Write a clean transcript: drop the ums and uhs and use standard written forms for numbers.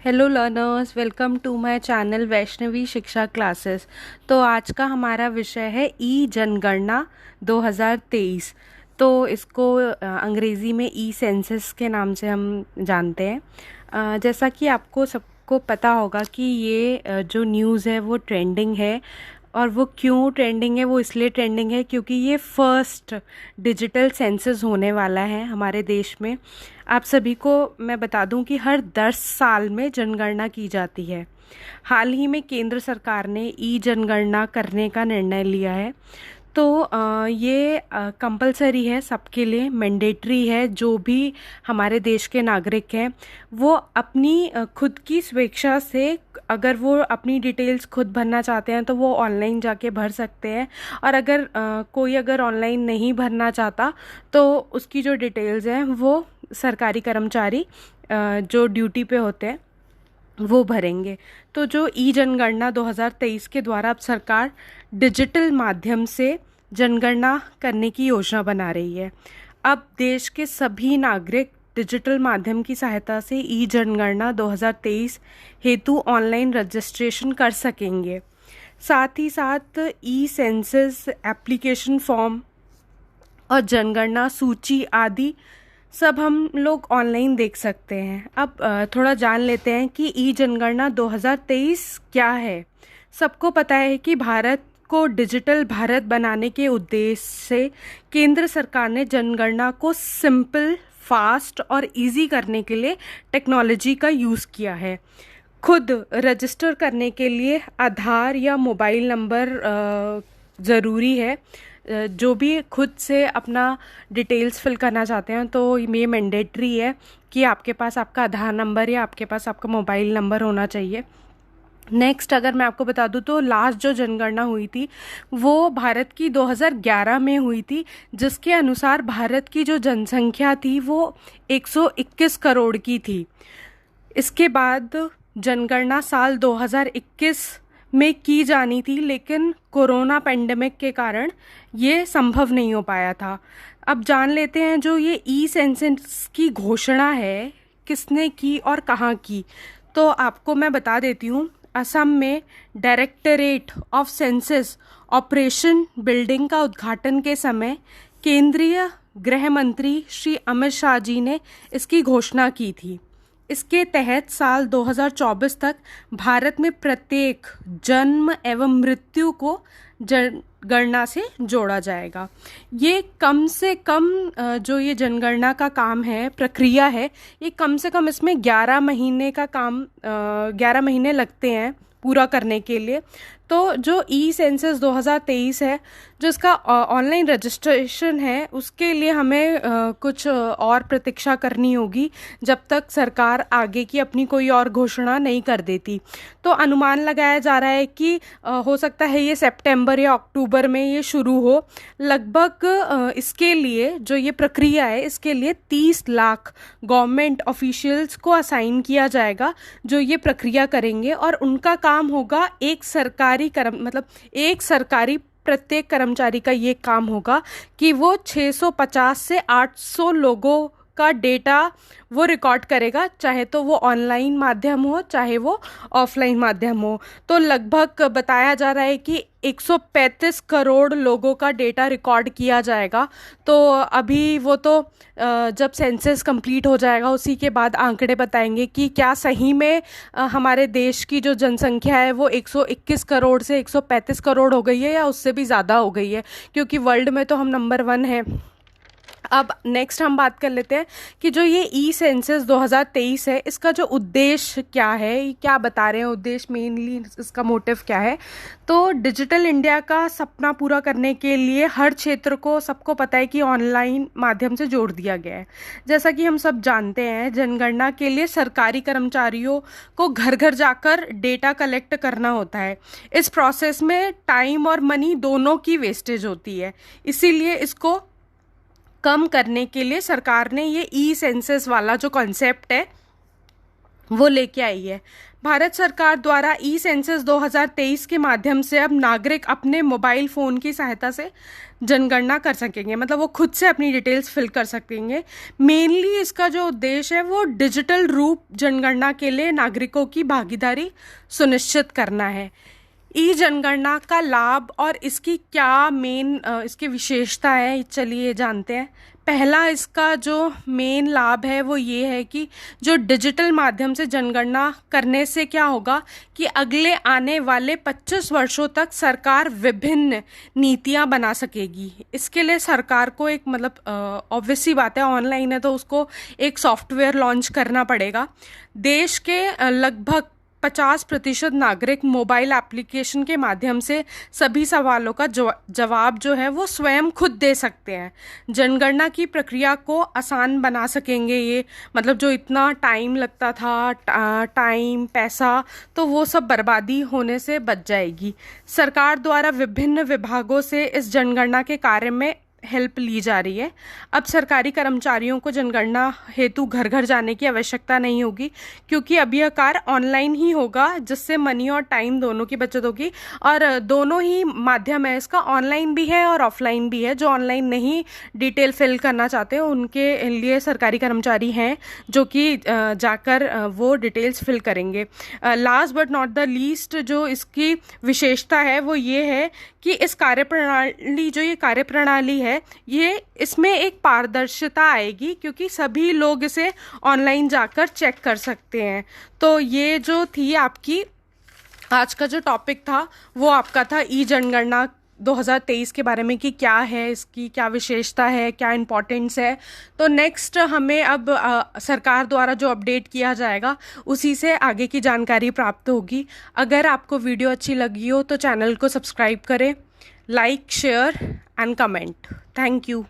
Hello learners, welcome to my channel Vaishnavi Shiksha classes. तो आज का हमारा विषय है ई जनगणना 2023। तो इसको अंग्रेज़ी में ई सेंसस के नाम से हम जानते हैं। जैसा कि आपको सबको पता होगा कि ये जो न्यूज़ है वो ट्रेंडिंग है। और वो क्यों ट्रेंडिंग है? वो इसलिए ट्रेंडिंग है क्योंकि ये फर्स्ट डिजिटल सेंसस होने वाला है हमारे देश में। आप सभी को मैं बता दूं कि हर 10 साल में जनगणना की जाती है। हाल ही में केंद्र सरकार ने ई जनगणना करने का निर्णय लिया है। तो ये कंपलसरी है, सबके लिए मैंडेटरी है। जो भी हमारे देश के नागरिक हैं वो अपनी खुद की स्वेच्छा से, अगर वो अपनी डिटेल्स खुद भरना चाहते हैं तो वो ऑनलाइन जाके भर सकते हैं। और अगर कोई अगर ऑनलाइन नहीं भरना चाहता तो उसकी जो डिटेल्स हैं वो सरकारी कर्मचारी जो ड्यूटी पे होते हैं वो भरेंगे। तो जो ई जनगणना 2023 के द्वारा अब सरकार डिजिटल माध्यम से जनगणना करने की योजना बना रही है। अब देश के सभी नागरिक डिजिटल माध्यम की सहायता से ई जनगणना 2023 हेतु ऑनलाइन रजिस्ट्रेशन कर सकेंगे। साथ ही साथ ई सेंसस एप्लीकेशन फॉर्म और जनगणना सूची आदि सब हम लोग ऑनलाइन देख सकते हैं। अब थोड़ा जान लेते हैं कि ई जनगणना 2023 क्या है। सबको पता है कि भारत को डिजिटल भारत बनाने के उद्देश्य से केंद्र सरकार ने जनगणना को सिंपल, फास्ट और इजी करने के लिए टेक्नोलॉजी का यूज़ किया है। खुद रजिस्टर करने के लिए आधार या मोबाइल नंबर ज़रूरी है। जो भी खुद से अपना डिटेल्स फिल करना चाहते हैं तो ये मैंडेटरी है कि आपके पास आपका आधार नंबर या आपके पास आपका मोबाइल नंबर होना चाहिए। नेक्स्ट, अगर मैं आपको बता दूं तो लास्ट जो जनगणना हुई थी वो भारत की 2011 में हुई थी, जिसके अनुसार भारत की जो जनसंख्या थी वो 121 करोड़ की थी। इसके बाद जनगणना साल 2021 में की जानी थी, लेकिन कोरोना पेंडेमिक के कारण ये संभव नहीं हो पाया था। अब जान लेते हैं जो ये ई सेंसस की घोषणा है किसने की और कहाँ की। तो आपको मैं बता देती हूँ। असम में directorate of census operation building का उद्घाटन के समय केंद्रीय गृह मंत्री श्री अमित शाह जी ने इसकी घोषणा की थी। इसके तहत साल 2024 तक भारत में प्रत्येक जन्म एवं मृत्यु को जनगणना से जोड़ा जाएगा। ये कम से कम जो ये जनगणना का काम है, प्रक्रिया है, ये कम से कम इसमें 11 महीने का काम 11 महीने लगते हैं पूरा करने के लिए। तो जो ई सेंसस 2023 है, जो इसका ऑनलाइन रजिस्ट्रेशन है, उसके लिए हमें कुछ और प्रतीक्षा करनी होगी जब तक सरकार आगे की अपनी कोई और घोषणा नहीं कर देती। तो अनुमान लगाया जा रहा है कि हो सकता है ये सितंबर या अक्टूबर में ये शुरू हो। लगभग इसके लिए जो ये प्रक्रिया है, इसके लिए 30 लाख गवर्नमेंट ऑफिशियल्स को असाइन किया जाएगा जो ये प्रक्रिया करेंगे। और उनका काम होगा एक सरकारी प्रत्येक कर्मचारी का ये काम होगा कि वो 650 से 800 लोगों का डेटा वो रिकॉर्ड करेगा, चाहे तो वो ऑनलाइन माध्यम हो चाहे वो ऑफलाइन माध्यम हो। तो लगभग बताया जा रहा है कि 135 करोड़ लोगों का डेटा रिकॉर्ड किया जाएगा। तो अभी वो तो जब सेंसस कंप्लीट हो जाएगा उसी के बाद आंकड़े बताएंगे कि क्या सही में हमारे देश की जो जनसंख्या है वो 121 करोड़ से 135 करोड़ हो गई है या उससे भी ज़्यादा हो गई है, क्योंकि वर्ल्ड में तो हम नंबर 1 है। अब नेक्स्ट हम बात कर लेते हैं कि जो ये ई सेंसस 2023 है, इसका जो उद्देश्य क्या है, क्या बता रहे हैं उद्देश्य, मेनली इसका मोटिव क्या है। तो डिजिटल इंडिया का सपना पूरा करने के लिए हर क्षेत्र को, सबको पता है कि ऑनलाइन माध्यम से जोड़ दिया गया है। जैसा कि हम सब जानते हैं, जनगणना के लिए सरकारी कर्मचारियों को घर घर जाकर डेटा कलेक्ट करना होता है। इस प्रोसेस में टाइम और मनी दोनों की वेस्टेज होती है। इसीलिए इसको कम करने के लिए सरकार ने ये ई सेंसस वाला जो कॉन्सेप्ट है वो लेके आई है। भारत सरकार द्वारा ई सेंसस 2023 के माध्यम से अब नागरिक अपने मोबाइल फ़ोन की सहायता से जनगणना कर सकेंगे, मतलब वो खुद से अपनी डिटेल्स फिल कर सकेंगे। मेनली इसका जो उद्देश्य है वो डिजिटल रूप जनगणना के लिए नागरिकों की भागीदारी सुनिश्चित करना है। ई जनगणना का लाभ और इसकी क्या मेन इसकी विशेषता है, चलिए जानते हैं। पहला इसका जो मेन लाभ है वो ये है कि जो डिजिटल माध्यम से जनगणना करने से क्या होगा कि अगले आने वाले 25 वर्षों तक सरकार विभिन्न नीतियां बना सकेगी। इसके लिए सरकार को एक मतलब ऑब्वियस सी बात है, ऑनलाइन है तो उसको एक सॉफ्टवेयर लॉन्च करना पड़ेगा। देश के लगभग 50% नागरिक मोबाइल एप्लीकेशन के माध्यम से सभी सवालों का जवाब जो है वो स्वयं खुद दे सकते हैं। जनगणना की प्रक्रिया को आसान बना सकेंगे ये, मतलब जो इतना टाइम लगता था, टाइम पैसा, तो वो सब बर्बादी होने से बच जाएगी। सरकार द्वारा विभिन्न विभागों से इस जनगणना के कार्य में हेल्प ली जा रही है। अब सरकारी कर्मचारियों को जनगणना हेतु घर घर जाने की आवश्यकता नहीं होगी, क्योंकि अब यह कार्य ऑनलाइन ही होगा, जिससे मनी और टाइम दोनों की बचत होगी। और दोनों ही माध्यम है इसका, ऑनलाइन भी है और ऑफलाइन भी है। जो ऑनलाइन नहीं डिटेल फिल करना चाहते हैं उनके लिए सरकारी कर्मचारी हैं जो कि जाकर वो डिटेल्स फिल करेंगे। Last but not the least जो इसकी विशेषता है वो ये है कि इस कार्यप्रणाली है ये, इसमें एक पारदर्शिता आएगी, क्योंकि सभी लोग इसे ऑनलाइन जाकर चेक कर सकते हैं। तो ये जो थी आपकी आज का जो टॉपिक था वो आपका था ई जनगणना 2023 के बारे में, कि क्या है इसकी, क्या विशेषता है, क्या इम्पोर्टेंस है। तो नेक्स्ट हमें अब सरकार द्वारा जो अपडेट किया जाएगा उसी से आगे की जानकारी प्राप्त होगी। अगर आपको वीडियो अच्छी लगी हो तो चैनल को सब्सक्राइब करें, like, share and comment. Thank you.